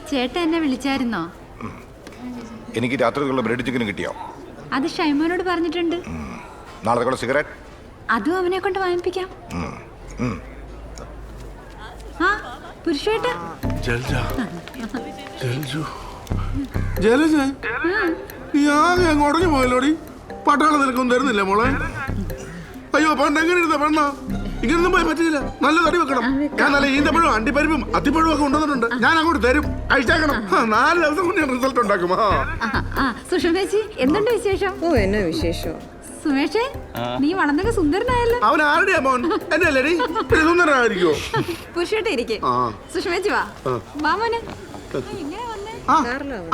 ചേട്ടൻ എന്നെ വിളിച്ചായിരുന്നോ? എനിക്ക് രാത്രിയിലുള്ള ബ്രെഡ് ചിക്കനും കിട്ടിയോ? അത് ഷൈമോനോട് പറഞ്ഞിട്ടുണ്ട്. നാളെ സിഗരറ്റ് അതും അവനെ കൊണ്ട് വാങ്ങിപ്പിക്കാം. ആ പുരുഷേട്ടാ, നീ ആകെ അങ്ങ് ഉടഞ്ഞു പോയല്ലോടി. പട്ടാളം നിനക്കൊന്നും തരുന്നില്ല മോളെ. അയ്യോ പണ്ട് എങ്ങനെ ഇരുന്ന പെണ്ണ ഇങ്ങനൊന്നും പോയി പറ്റില്ല. നല്ല തടി വെക്കണം. ഞാൻ നല്ല ഈന്തപ്പഴവും അണ്ടിപ്പരിപ്പും അത്തിപ്പഴവും ഒക്കെ കൊണ്ടുവന്നിട്ടുണ്ട്. ഞാൻ അങ്ങോട്ട് തരും, കഴിച്ചേക്കണം. 4 ദിവസം കൊണ്ട് ഞാൻ റിസൾട്ട് ഉണ്ടാക്കും. സുഷമേച്ചി എന്തുണ്ട് വിശേഷം? ഓ എന്നാ വിശേഷം? സുമേഷേ, നീ വളർന്നൊക്കെ സുന്ദരനായല്ലോ. അവൻ ആരുടെയാ മോൻ? എന്റെ അല്ലേടി? സുന്ദരനായിരിക്കോ? പുരുഷേട്ട ഇരിക്കെ. സുഷമേച്ചി വാ മോനെ.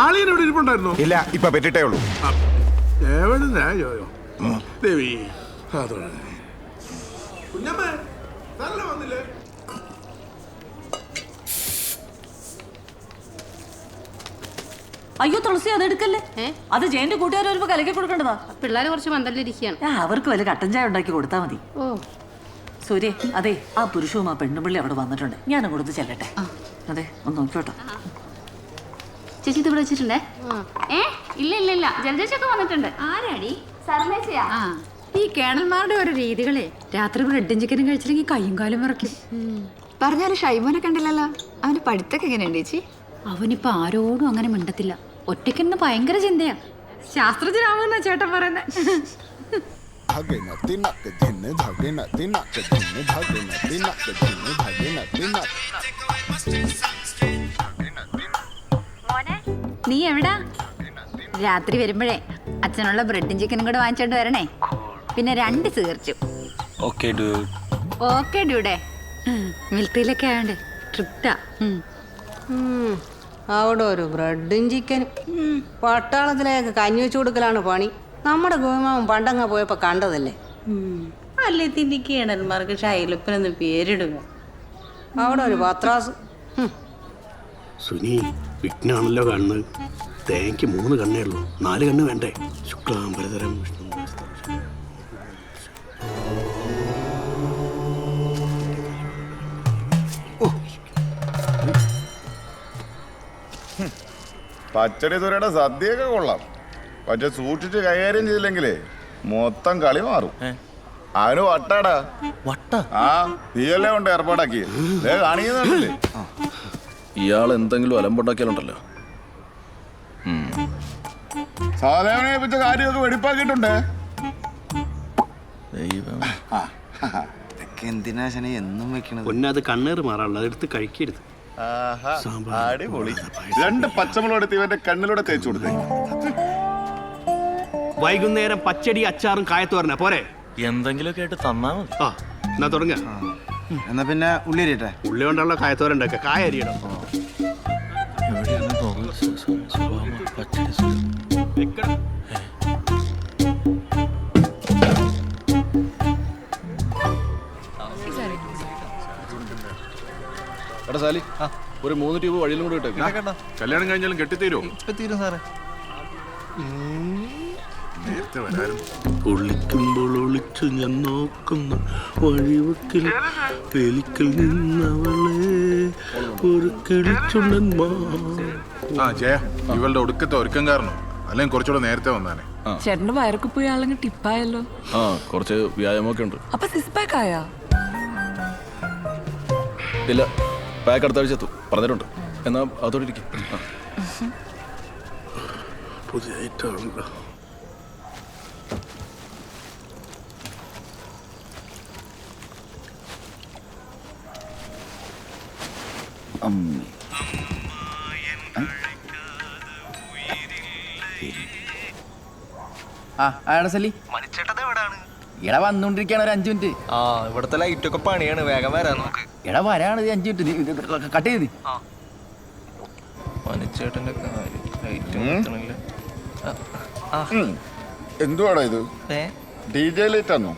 ആളിയൻ ഇവിടെ ഇരിപ്പുണ്ടായിരുന്നോ? ഇല്ല, ഇപ്പൊ പെറ്റിട്ടേ ഉള്ളൂ. ദേവി കുഞ്ഞമ്മേ നല്ല വന്നില്ലേ? അയ്യോ തുളസി, അത് എടുക്കല്ലേ. അത് ജയന്റെ കൂട്ടുകാർ വരുമ്പോ കലക്കി കൊടുക്കേണ്ടതാ. പിള്ളേരെ കുറച്ച് മന്ദലിരിക്കുകയാണ്. അവർക്ക് വല്ല കട്ടൻ ചായ ഉണ്ടാക്കി കൊടുത്താൽ മതി. ഓ സൂര്യ, അതെ ആ പുരുഷവും ആ പെണ്ണുപിള്ളി അവിടെ വന്നിട്ടുണ്ട്. ഞാൻ അങ്ങോട്ട് ചെല്ലട്ടെ. അതെ ഒന്ന് നോക്കിയോട്ടോ. ചേച്ചി ഇത് ഇവിടെ വെച്ചിട്ടുണ്ടേ. ഇല്ല ഇല്ല ഇല്ല, ജലജേച്ചൊക്കെ വന്നിട്ടുണ്ട്. ആരാടി? സർമേച്ചയാ. ഈ കേണൽമാരുടെ ഓരോ രീതികളെ. രാത്രി ബ്രെഡും ചിക്കനും കഴിച്ചില്ലെങ്കിൽ കയ്യും കാലും വിറയ്ക്കും. പറഞ്ഞാലും ഷൈമോനെ കണ്ടില്ലല്ലോ. അവന്റെ പഠിത്തൊക്കെ എങ്ങനെയുണ്ട് ചേച്ചി? അവനിപ്പോ ആരോടും അങ്ങനെ മിണ്ടത്തില്ല. ഒറ്റയ്ക്കെന്ന് ഭയങ്കര ചിന്തയാ. ശാസ്ത്രജ്ഞനാവുന്ന ചേട്ടൻ പറയുന്നത്. നീ എവിടാ? രാത്രി വരുമ്പോഴേ അച്ഛനുള്ള ബ്രെഡും ചിക്കനും കൂടെ വാങ്ങിച്ചോണ്ട് വരണേ. പിന്നെ 2 സിഗർച്ചും. ഓക്കെ ഡ്യൂഡേ. മിലിറ്ററിയിലൊക്കെ ആയോണ്ട് ട്രിപ്റ്റാ. അവിടെ ഒരു ബ്രെഡും ചിക്കനും. പട്ടാളത്തിലേക്ക് കഞ്ഞി വെച്ചു കൊടുക്കലാണ് പണി. നമ്മുടെ ഗോമാവൻ പണ്ടങ്ങ പോയപ്പോ കണ്ടതല്ലേ. അല്ലേ തിന്റെ കേണന്മാർക്ക് ഷൈലപ്പനെന്ന് പേരിടുക. അവിടെ ഒരു പത്രാസ്. സുനി വിഘ്നാണല്ലോ കണ്ണ്. തേങ്ങയ്ക്ക് 3 കണ്ണേ ഉള്ളൂ, 4 കണ്ണ് വേണ്ടേ? ശുക്ലാംബരധരം വിഷ്ണു. പച്ചടി തുരയുടെ സദ്യയൊക്കെ കൊള്ളാം. പക്ഷെ സൂക്ഷിച്ച് കൈകാര്യം ചെയ്തില്ലെങ്കിലേ മൊത്തം കളി മാറും. അവന് വട്ടാടാ. ആ നീയല്ലേ കൊണ്ട് ഏർപ്പാടാക്കി കാണിക്കുന്നുണ്ടല്ലേ. ഇയാൾ എന്തെങ്കിലും അലമ്പുണ്ടാക്കിയാലുണ്ടല്ലോ. സാധാരണ വെച്ച കാര്യമൊക്കെ വെടിപ്പാക്കിയിട്ടുണ്ടേ. എന്തിനാ എന്നും വെക്കണത്? പൊന്നത് കണ്ണേറ് മാറാനുള്ള, അതെടുത്ത് കഴിക്കരുത്. അടിപൊളി. 2 പച്ചമുളക് എടുത്ത് ഇവന്റെ കണ്ണിലൂടെ തേച്ചു കൊടുത്തേ. വൈകുന്നേരം പച്ചടി അച്ചാറും കായത്തോരന പോരെ? എന്തെങ്കിലും കേട്ട് തന്നാ മതി. എന്നാ തുടങ്ങ. എന്നാ പിന്നെ ഉള്ളി അരിയട്ടെ. ഉള്ളി കൊണ്ടുള്ള കായത്തോരണ്ടൊക്കെ കായ അരിയണം. എടാ സാലി, ഒരു 3 ട്യൂബ് വഴിയിലും കൂടെ ഇട്ടേക്ക്. കല്യാണം കഴിഞ്ഞാലും കെട്ടിത്തീരോ? തീരും സാറേ. ഒളിക്കുമ്പോൾ ഒളിച്ചു ഞാൻ നോക്കുന്ന വഴിവക്കിൽ വെലിക്കൽ നിന്നവളെ ഒരു കിളിച്ചുണ്ടൻ. ജയ, ഇവളുടെ ഒടുക്കത്തെ ഒരുക്കം കാരണം അല്ലെങ്കിൽ കുറച്ചുകൂടെ നേരത്തെ വന്നാനെ. ചേട്ടന്റെ വയറൊക്കെ പോയി ആളെങ്കിൽ ടിപ്പായല്ലോ. കുറച്ച് വ്യായാമമൊക്കെ ഉണ്ട്. അപ്പൊ 6 പാക്ക് ആയാ? ഇല്ല, പാക്ക് അടുത്ത ആഴ്ച എത്തും പറഞ്ഞിട്ടുണ്ട്. എന്നാ അതോടെ ഇരിക്കും. പുതിയായിട്ടാണല്ലോ. എടാ വന്നോണ്ടിരിക്കാണ്, ഒരു 5 മിനിറ്റ്. ഇവിടത്തെ ലൈറ്റ് ഒക്കെ പണിയാണ്, വേഗം വരാൻ നോക്ക്. എടാ വരാണ്, 5 മിനിറ്റ് കട്ട് ചെയ്ത്. മനുച്ചേട്ടന്റെ എന്തുവാടാ ഇത്? DJ ലൈറ്റ് ആണോ?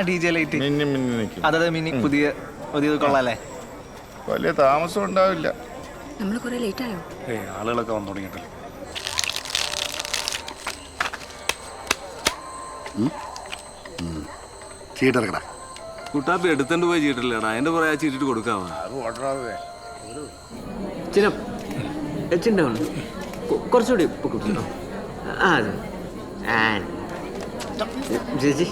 DJ light. മിന്നി മിന്നി നിൽക്കും. അതെ മിനി, പുതിയത് കൊള്ളാല്ലേ. വലിയ താമസം ഉണ്ടാവില്ല. നമ്മൾ കുറെ ലേറ്റ് ആയോ? ആളുകളൊക്കെ വന്നു തുടങ്ങിയിട്ടല്ലോ. ചീട്ടെടുക്കടാ. കുട്ടാപ്പി എടുത്തോണ്ട് പോയി ചീട്ടില്ലടാ, അതിന്റെ പുറകെ ചീട്ടിട്ട് കൊടുക്കാവാ. കുറച്ചുകൂടി ചേച്ചി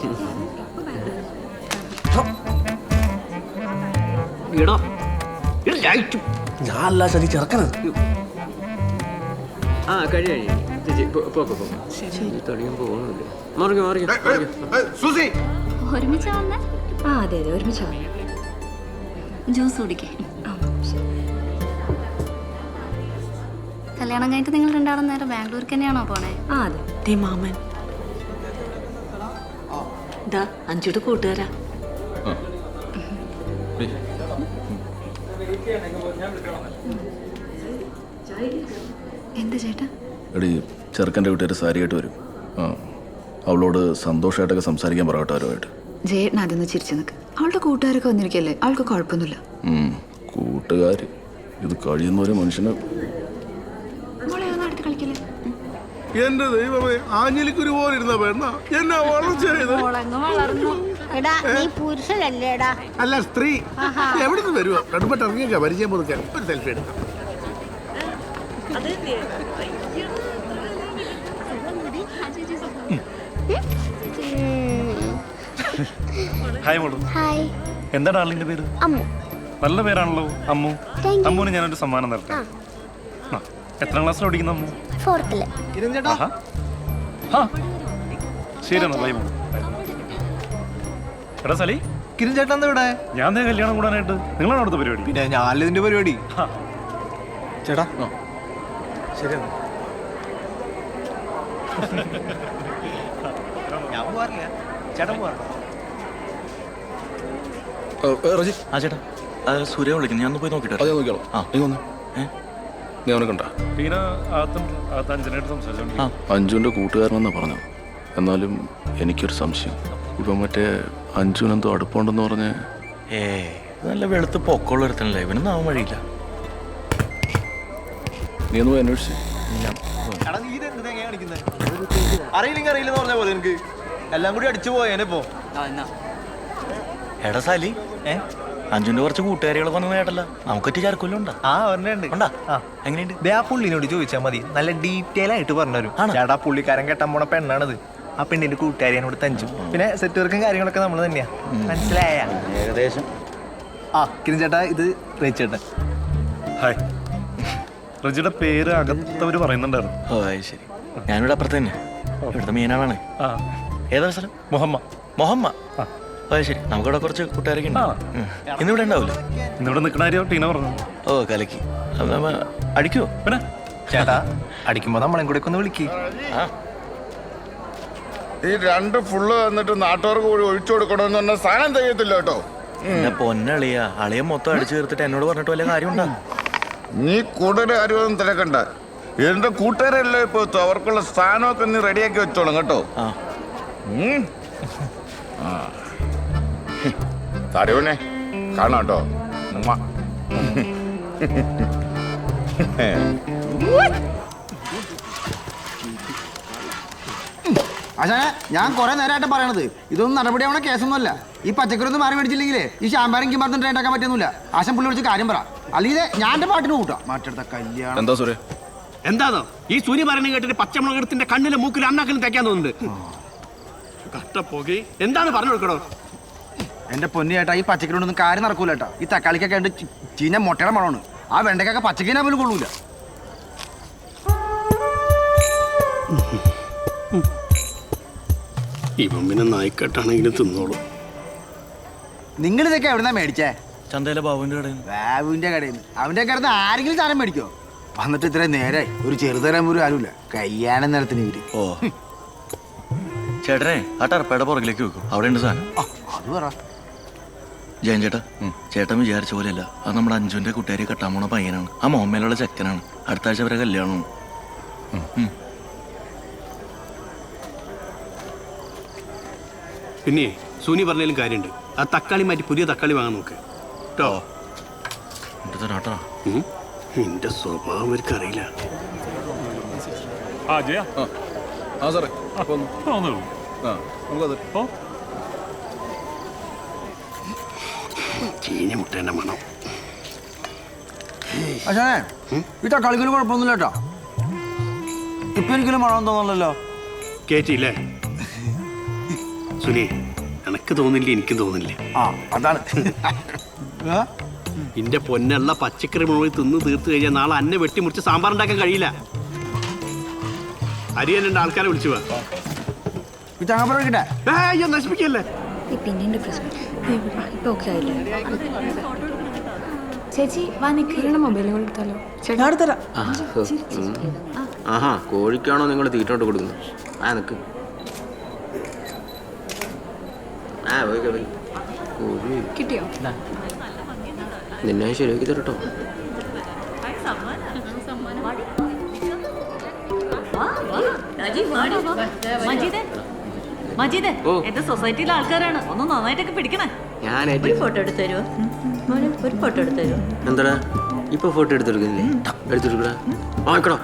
ഞാൻ അല്ല ശരി ചെറുക്കണത്. ആ കഴി ചേച്ചി ശരി തുടങ്ങാൻ പോകുന്നില്ലേ? ഒരുമിച്ചാ വന്നേ? ആ അതെ അതെ ഒരുമിച്ച് ജ്യൂസ് കുടിക്കേ. കല്യാണം കഴിഞ്ഞിട്ട് നിങ്ങൾ രണ്ടാളും നേരെ ബാംഗ്ലൂർക്ക് തന്നെയാണോ പോണേ? ആ അതെ. ദേ മാമൻ ദാ അഞ്ചുടെ കൂട്ടുകാരാ. എന്താ ചേട്ടാ? എടി ചെറുക്കൻ്റെ വീട്ടുകാർ സാരിയായിട്ട് വരും. ആ അവളോട് സന്തോഷമായിട്ടൊക്കെ സംസാരിക്കാൻ പറയട്ടെ അവരുമായിട്ട്. ജയേട്ടൻ അതൊന്ന് ചിരിച്ചു നിൽക്ക്. അവളുടെ കൂട്ടുകാരൊക്കെ വന്നിരിക്കല്ലേ, അവൾക്ക് കുഴപ്പമൊന്നുമില്ല. കൂട്ടുകാർ ഇത് കഴിയുന്ന ഒരു മനുഷ്യന്. എന്റെ ദൈവമേ, ആഞ്ഞിലിക്കുരു പോലെ ഇരുന്ന പെണ്ണ എന്നാ വളർച്ചയായത്. പുരുഷനല്ലേടാ? അല്ല സ്ത്രീ. എവിടുന്ന് വരുവോ? കടുപ്പട്ട് ഇറങ്ങിയൊക്കെ പരിചയം പുതുക്കാൻ ഒരു സെൽഫി എടുക്കാം. ഹായ് മോളു. എന്താ ഡാർലിങ്ങിന്റെ പേര്? അമ്മു. നല്ല പേരാണല്ലോ അമ്മു. അമ്മുവിന് ഞാനൊരു സമ്മാനം തരട്ടെ. എത്രാം ക്ലാസ്സിൽ പഠിക്കുന്ന അമ്മു? 4th. ശരി എന്നാ ബൈ മോളു. എടാ സലി, കിരൺ ചേട്ടൻ എന്താ ഇവിടെ? ഞാൻ ദേ കല്യാണം കൂടാനായിട്ട്. നിങ്ങളാണ് അടുത്ത പരിപാടി? പിന്നെ ഞാനല്ല ഇതിന്റെ പരിപാടി. ചേട്ടാ ശരിയാണ്. ഞാൻ പോവാറില്ല, ചേട്ടൻ പോവാറ്. റജി. ആ ചേട്ടാ, സൂര്യ വിളിക്കുന്നു, ഞാൻ ഒന്ന് പോയി നോക്കിട്ടെ. അതെ നോക്കിയാലോ. ആ നീ വന്ന്. നീ അവനെ കണ്ട? ടീന അകത്ത് അഞ്ചനായിട്ട് സംസാരിച്ചോണ്ട്. അഞ്ജുവിൻ്റെ കൂട്ടുകാരനെന്നാ പറഞ്ഞു. എന്നാലും എനിക്കൊരു സംശയം. ഇപ്പം മറ്റേ അഞ്ജുവിനെന്തോ അടുപ്പമുണ്ടെന്ന് പറഞ്ഞ്. നല്ല വെളുത്ത് പൊക്കമുള്ള ഒരുത്തനല്ലേ, ഇവനൊന്നും ആവാൻ വഴിയില്ല. നീ ഒന്ന് പോയി അന്വേഷിച്ച്. അറിയില്ലെങ്കിൽ അറിയില്ലെന്ന് പറഞ്ഞ പോലെ എനിക്ക് എല്ലാം കൂടി അടിച്ചു പോയേനെ ഇപ്പോ. എടാ സാലി, അഞ്ജുന്റെ കുറച്ച് കൂട്ടുകാരികളെ വന്നു കേട്ടല്ല, നമുക്കൊറ്റ ചാർക്കൊല്ലം ഉണ്ടാ? ആ ഒരെണ്ണുണ്ട്. എങ്ങനെയുണ്ട്? ആ പുള്ളിനോട് ചോദിച്ചാൽ മതി, നല്ല ഡീറ്റെയിൽ ആയിട്ട് പറഞ്ഞുതരും. ചേട്ടാ പുള്ളിക്കാരൻ കെട്ടാൻ പോണ പെണ്ണാണത്. ആ പെണ്ണിന്റെ കൂട്ടുകാരിയോട് തഞ്ചു. പിന്നെ സെറ്റ് വർക്കും കാര്യങ്ങളൊക്കെ നമ്മൾ തന്നെയാ. മനസ്സിലായ? ഏകദേശം. ആ കിരൺ ചേട്ടാ, ഇത് റേച്ചേട്ടൻ. ഹായ്. റജിയുടെ പേര് അകത്തവര് പറയുന്നുണ്ടായിരുന്നു. ഓ ശരി. ഞാനിവിടെ അപ്പുറത്ത് തന്നെ, ഇവിടുത്തെ മീനാളാണ്. ഏതാ സ്ഥലം? മൊഹമ്മ. ശരി, നമുക്കിവിടെ കുറച്ച് കൂട്ടുകാരൊക്കെ ഉണ്ട്. ഇന്നിവിടെ ഉണ്ടാവില്ല? ഇന്നിവിടെ നിൽക്കണ കാര്യം ടീന പറഞ്ഞു. ഓ കലക്കി. അടിക്കുവോ? പിന്നെ ചേട്ടാ അടിക്കുമ്പോ നമ്മളെ കൂടെ ഒന്ന് വിളിക്ക്. ഈ 2 ഫുള്ള് വന്നിട്ട് നാട്ടുകാർക്ക് കൂടി ഒഴിച്ചു കൊടുക്കണമെന്ന് പറഞ്ഞാൽ സാധനം തികയത്തില്ല കേട്ടോ. എന്നെ പൊന്നളിയ, അളിയ മൊത്തം അടിച്ചു തീർത്തിട്ട് എന്നോട് പറഞ്ഞിട്ട് വല്ല കാര്യമുണ്ടോ? നീ കൂടുതൽ കാര്യമൊന്നും തിരക്കണ്ട. എന്റെ കൂട്ടുകാരെല്ലാം ഇപ്പൊ അവർക്കുള്ള സ്ഥാനമൊക്കെ നീ റെഡിയാക്കി വെച്ചോളും കേട്ടോ. തരുവനെ കാണാം കേട്ടോ. ആശാനെ, ഞാൻ കുറെ നേരമായിട്ട് പറയണത് ഇതൊന്നും നടപടിയാവണ കേസൊന്നുമല്ല. ഈ പച്ചക്കറി ഒന്നും മാറി മേടിച്ചില്ലെങ്കിലേ ഈ ശാമ്പാരം കിമാർത്തും ട്രെയിൻ ആക്കാൻ പറ്റുന്നില്ല. ആശം പുള്ളി വിളിച്ച് കാര്യം പറ, അല്ലെങ്കിൽ ഞാൻ എന്റെ പാട്ടിന് കൂട്ടാം. മാറ്റെടുത്ത കല്യാണം. എന്താ സൂര്യ? എന്താണോ ഈ സൂര്യ പറയുന്നത് കേട്ടിട്ട് പച്ചമുളകത്തിന്റെ കണ്ണിലും മൂക്കിലും അണ്ണാക്കിലും തയ്ക്കാൻ തോന്നുന്നുണ്ട്. കട്ടപ്പോകെ എന്താണ് പറഞ്ഞു കൊടുക്കണോ? എന്റെ പൊന്നി ചേട്ടാ, ഈ പച്ചക്കറി ഒന്നും കാര്യം നടക്കൂല കേട്ടാ. ഈ തക്കാളിക്കൊക്കെ ഉണ്ട് ചീഞ്ഞ മുട്ടയുടെ മണമാണ്. ആ വെണ്ടയ്ക്കൊക്കെ പച്ചക്കറിനെ പോലും കൊള്ളൂല. ഇവൻ പിന്നെ നായിക്കെട്ടാണെങ്കിലും തിന്നോളൂ. നിങ്ങൾ ഇതൊക്കെ എവിടുന്നാ മേടിച്ചേ? ചന്തയിലെ ബാബുവിന്റെ കടയിൽ. ബാബുവിന്റെ കടയിൽ നിന്ന്? അവന്റെ കടന്ന് ആരെങ്കിലും സാധനം മേടിക്കോ? വന്നിട്ട് ഇത്രയും നേരായി ഒരു ചെറുതരം പോലും ആരുമില്ല. കല്യാണം നേരത്തിന് ഇവര്. ഓ ചേട്ടനെ ആ ടർപ്പയുടെ പുറകിലേക്ക് വെക്കും, അവിടെ ഉണ്ട് സാധനം. അത് പറ ജയൻ ചേട്ടാ. ചേട്ടൻ വിചാരിച്ച പോലെയല്ല, അത് നമ്മുടെ അഞ്ജുവിന്റെ കൂട്ടുകാരി കെട്ടാൻ പോണ പയ്യനാണ്. ആ മോഹമ്മയിലുള്ള ചെക്കനാണ്. അടുത്ത ആഴ്ച വരെ കല്യാണമാണ്. പിന്നെ സൂനി പറഞ്ഞാലും കാര്യമുണ്ട്. ആ തക്കാളി മാറ്റി പുതിയ തക്കാളി വാങ്ങാൻ നോക്ക് കേട്ടോ. എന്റെ സ്വഭാവം അവർക്ക് അറിയില്ല. സാറേ ചീഞ്ഞ മുട്ടേൻ്റെ മണം. അച്ഛനെ ഈ തക്കാളിക്കല് കുഴപ്പമൊന്നുമില്ല കേട്ടോ. ഇപ്പൊ എനിക്കൊരു മണം തോന്നല്ലോ. കേറ്റിയില്ലേ സുനി? എനക്ക് തോന്നില്ല, എനിക്കും തോന്നില്ല. ആ അതാണ്. നിന്റെ പൊന്നുള്ള പച്ചക്കറി മുഴുവൻ തിന്ന് തീർത്ത് കഴിഞ്ഞാൽ നാളെ അന്നെ വെട്ടിമുറിച്ച് സാമ്പാർ ഉണ്ടാക്കാൻ കഴിയില്ല. അരിയൻ രണ്ട് ആൾക്കാരെ വിളിച്ചു പോവാ. അയ്യോ നശിപ്പിക്കല്ലേ. ചേച്ചി വാ നിൽക്കുന്ന മൊബൈൽ കൊടുത്താലോ? ആഹാ, കോഴിക്കാണോ നിങ്ങൾ തീറ്റോട്ട് കൊടുക്കുന്നത്? ആ നിക്ക്. ആ പോയി കിട്ടിയോ? നിന്നെ ശരിയാക്കി തരട്ടോ. മജീദേ, എന്റെ സൊസൈറ്റിയിലെ ആൾക്കാരാണ്, ഒന്ന് നന്നായിട്ടൊക്കെ പിടിക്കണേ. ഞാൻ ഫോട്ടോ എടുത്തു തരുമോ? ഒരു ഫോട്ടോ എടുത്തു തരുമോ? എന്താടാ ഇപ്പൊ ഫോട്ടോ എടുത്തെടുക്കുന്നില്ലേ? എടുത്തെടുക്കടാ. വാങ്ങിക്കടോ.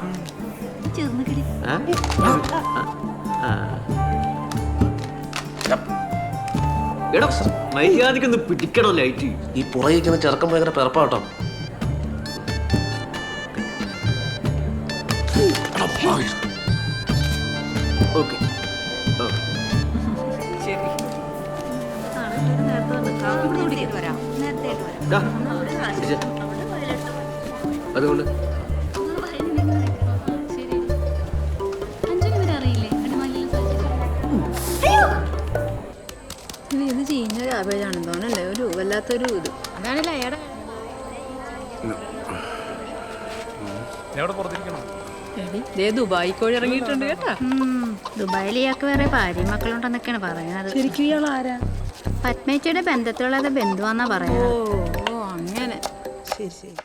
എടാ മര്യാദക്കൊന്ന് പിടിക്കണോ ലൈറ്റ്. ഈ പുറകിരിക്കുന്ന ചെറുക്കം ഭയങ്കര പിറപ്പാട്ടോ. ഓക്കെ അതുകൊണ്ട് ഇത് ചീഞ്ഞ കാബേജാണെന്ന് തോന്നല്ലേ, ഒരു വല്ലാത്തൊരു ഇത്. അതാണല്ലേ അയാടെ ദുബായി കോഴി ഇറങ്ങിയിട്ടുണ്ട് കേട്ടാ. ദുബായിൽ ഇയാൾക്ക് വേറെ ഭാര്യ മക്കളുണ്ടെന്നൊക്കെയാണ് പറയുന്നത്. ശരിക്കും ഇയാൾ ആരാ? പത്മേച്ചിയുടെ ബന്ധത്തിലുള്ള ബന്ധുവാന്നാ പറയുന്നത്. ഓ അങ്ങനെ. ശരി ശരി.